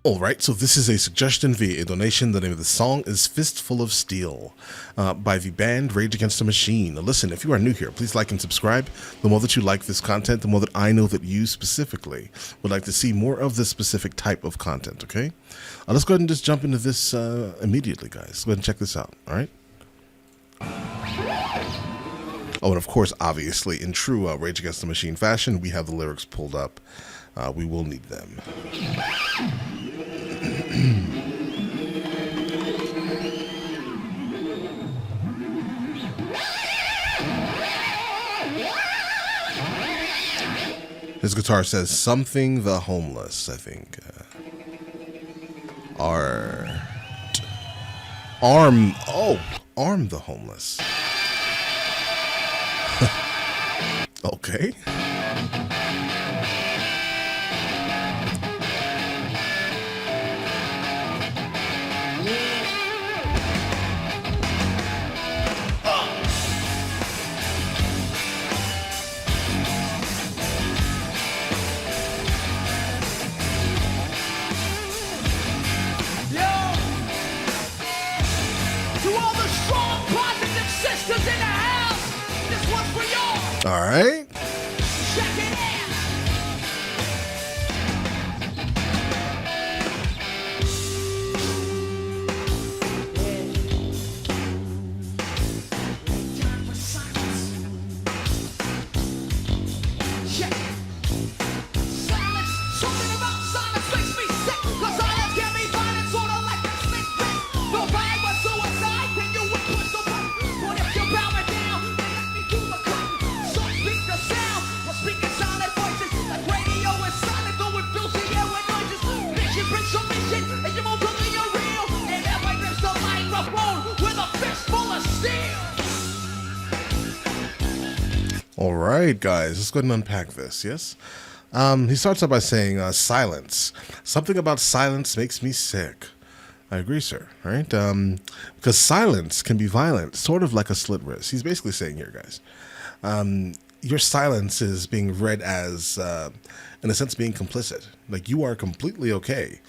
Alright, so this is a suggestion via a donation. The name of the song is Fistfull of Steel by the band Rage Against the Machine. Now listen, if you are new here, please like and subscribe. The more that you like this content, the more that I know that you specifically would like to see more of this specific type of content, okay? Let's go ahead and just jump into this immediately, guys. Let's go ahead and check this out, alright? Oh, and of course, obviously, in true Rage Against the Machine fashion, we have the lyrics pulled up. We will need them. His guitar says something the homeless, I think. Arm the homeless. Okay. All right. Check it out. Time for silence. Check it. Silence. Something about silence makes me sick. 'Cause silence can be violent, sort of like a slick bit. No bang with suicide, then you would push the button. But if you bow it down, then let me do the cutting. So speak the sound, but speaking silent voices. Like radio is silent, though it fills the air with noises. Mission brings submission, and you won't believe you're real. And everybody grips the microphone with a fist full of steel. All right, guys, let's go ahead and unpack this, yes? He starts out by saying, silence. Something about silence makes me sick. I agree, sir, right? Because silence can be violent, sort of like a slit wrist. He's basically saying here, guys, your silence is being read as, in a sense, being complicit. Like, you are completely okay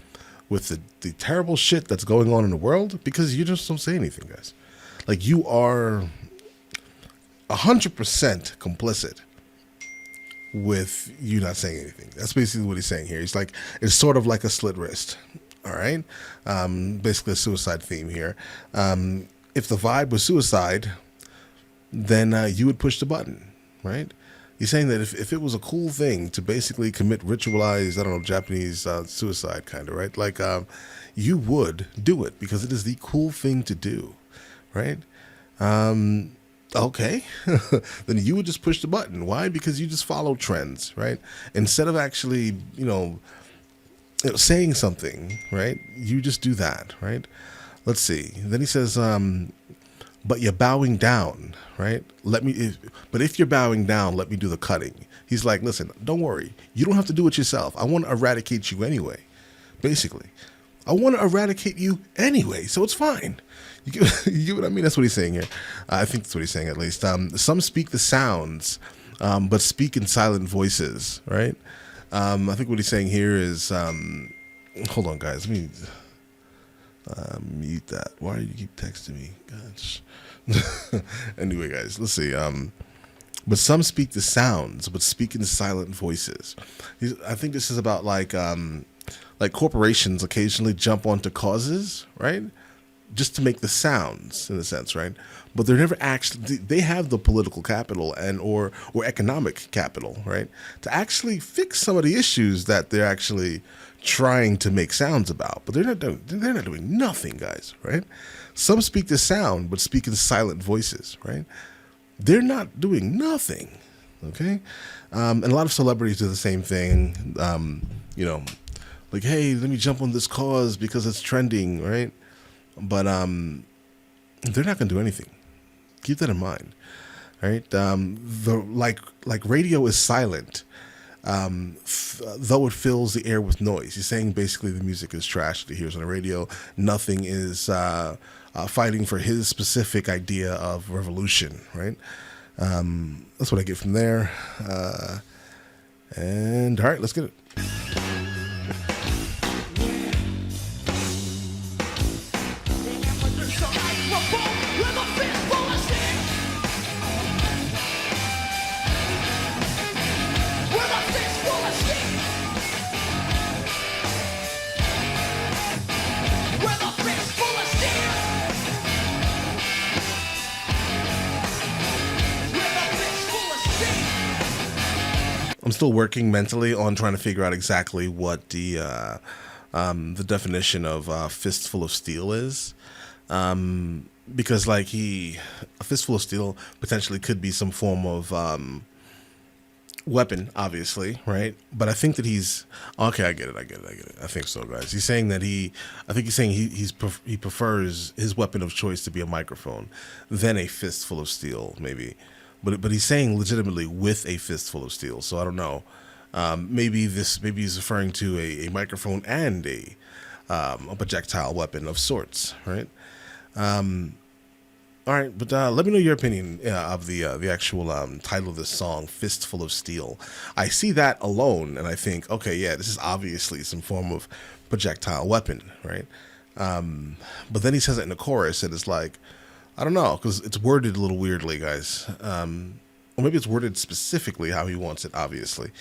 with the terrible shit that's going on in the world because you just don't say anything, guys. Like, you are 100% complicit with you not saying anything. That's basically what he's saying here. He's like, it's sort of like a slit wrist. All right. Basically a suicide theme here. If the vibe was suicide, then you would push the button, right? He's saying that if it was a cool thing to basically commit ritualized, I don't know, Japanese suicide kind of, right? Like you would do it because it is the cool thing to do, right? Okay, then you would just push the button. Why? Because you just follow trends, right? Instead of actually, saying something, right? You just do that, right? Let's see. Then he says, but you're bowing down, right? But if you're bowing down, let me do the cutting. He's like, listen, don't worry. You don't have to do it yourself. I want to eradicate you anyway, basically. I want to eradicate you anyway, so it's fine. You get what I mean? That's what he's saying here. I think that's what he's saying, at least. Some speak the sounds, but speak in silent voices, right? I think what he's saying here is, hold on, guys. Let me mute that. Why do you keep texting me? Gosh. Anyway, guys, let's see. But some speak the sounds, but speak in silent voices. I think this is about like corporations occasionally jump onto causes, right? Just to make the sounds, in a sense, right? But they're never actually, they have the political capital or economic capital, right? To actually fix some of the issues that they're actually trying to make sounds about. But they're not doing nothing, guys, right? Some speak the sound, but speak in silent voices, right? They're not doing nothing, okay? And a lot of celebrities do the same thing, like, hey, let me jump on this cause because it's trending, right? But they're not going to do anything. Keep that in mind, right? Like radio is silent, though it fills the air with noise. He's saying basically the music is trash that he hears on the radio. Nothing is fighting for his specific idea of revolution, right? That's what I get from there. And all right, let's get it. still working mentally on trying to figure out exactly what the definition of fistful of steel is. Because like a fistful of steel potentially could be some form of weapon, obviously, right? But I think that he's okay. I get it. I think so, guys. He's saying that he prefers his weapon of choice to be a microphone than a fistful of steel, maybe. But he's saying legitimately with a fistful of steel. So I don't know. Maybe he's referring to a microphone and a projectile weapon of sorts, right? All right, but let me know your opinion of the actual title of this song, "Fistful of Steel." I see that alone, and I think, okay, yeah, this is obviously some form of projectile weapon, right? But then he says it in the chorus, and it's like, I don't know, because it's worded a little weirdly, guys. Or maybe it's worded specifically how he wants it, obviously.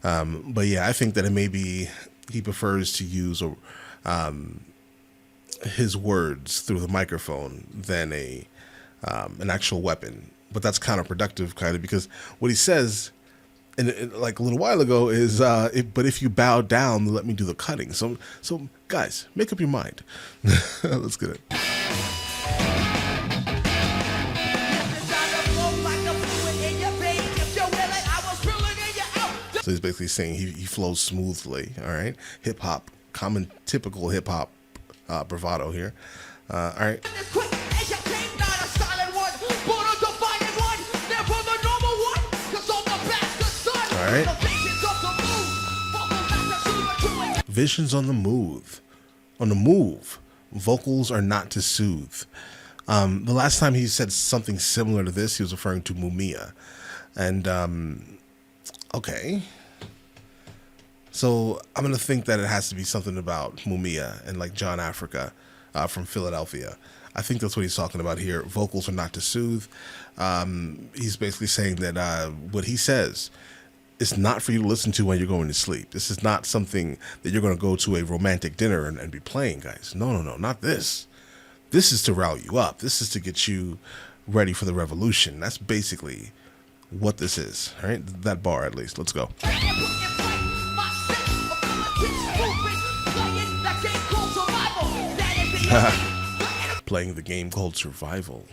But yeah, I think that it may be he prefers to use his words through the microphone than an actual weapon. But that's counterproductive, kind of, because what he says, like a little while ago, is but if you bow down, let me do the cutting. So guys, make up your mind. Let's get it. So he's basically saying he flows smoothly, all right? Hip hop, common, typical hip hop bravado here. All right. All right. Visions on the move. On the move. Vocals are not to soothe. The last time he said something similar to this, he was referring to Mumia. And okay. So I'm going to think that it has to be something about Mumia and like John Africa from Philadelphia. I think that's what he's talking about here. Vocals are not to soothe. He's basically saying that what he says is not for you to listen to when you're going to sleep. This is not something that you're going to go to a romantic dinner and be playing, guys. No, not this. This is to rile you up. This is to get you ready for the revolution. That's basically what this is, all right? That bar, at least. Let's go. Playing the game called survival.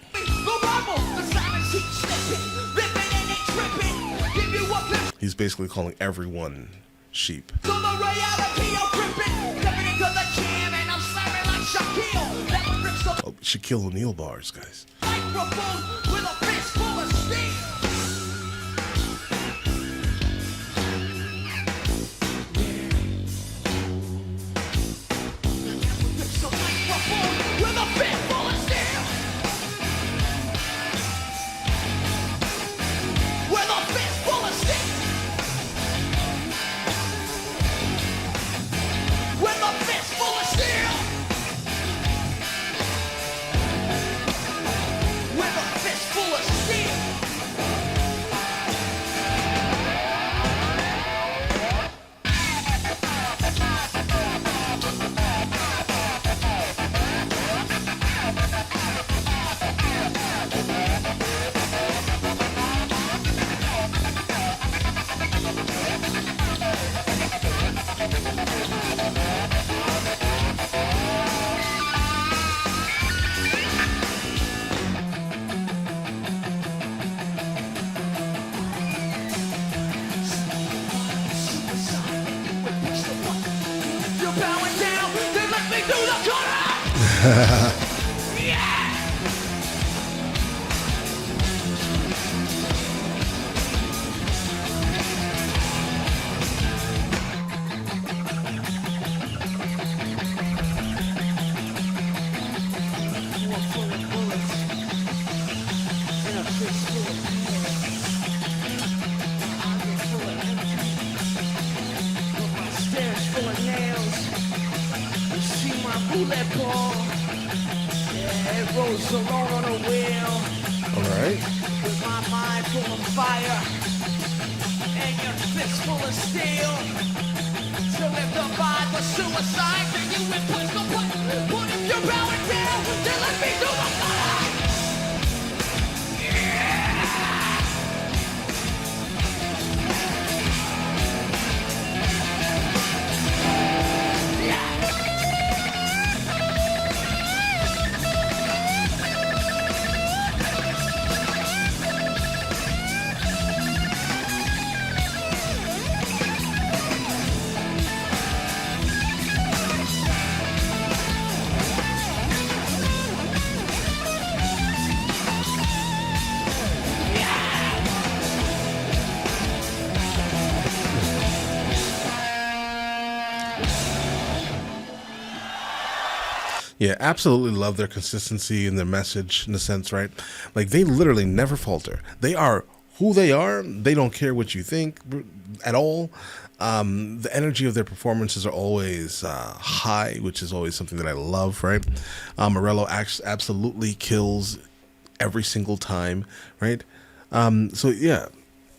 He's basically calling everyone sheep. Oh, Shaquille O'Neal bars, guys. Yeah, absolutely love their consistency and their message in a sense, right? Like they literally never falter. They are who they are. They don't care what you think at all. The energy of their performances are always high, which is always something that I love, right? Morello absolutely kills every single time, right? So yeah,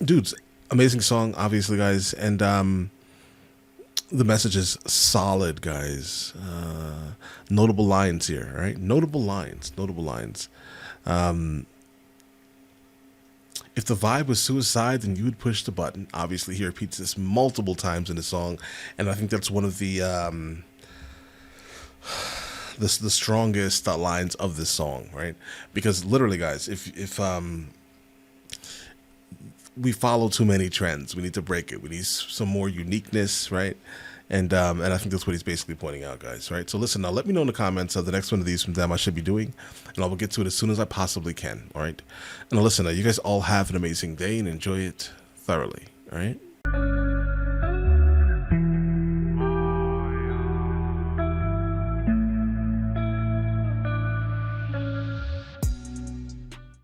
dudes, amazing song, obviously, guys, and the message is solid, guys. Notable lines here, right? Notable lines. If the vibe was suicide, then you would push the button. Obviously, he repeats this multiple times in the song, and I think that's one of the strongest lines of this song, right? Because literally, guys, if we follow too many trends, we need to break it. We need some more uniqueness, right? And I think that's what he's basically pointing out, guys, right? So listen, now let me know in the comments of the next one of these from them I should be doing, and I will get to it as soon as I possibly can, all right? And now listen, you guys all have an amazing day and enjoy it thoroughly, all right?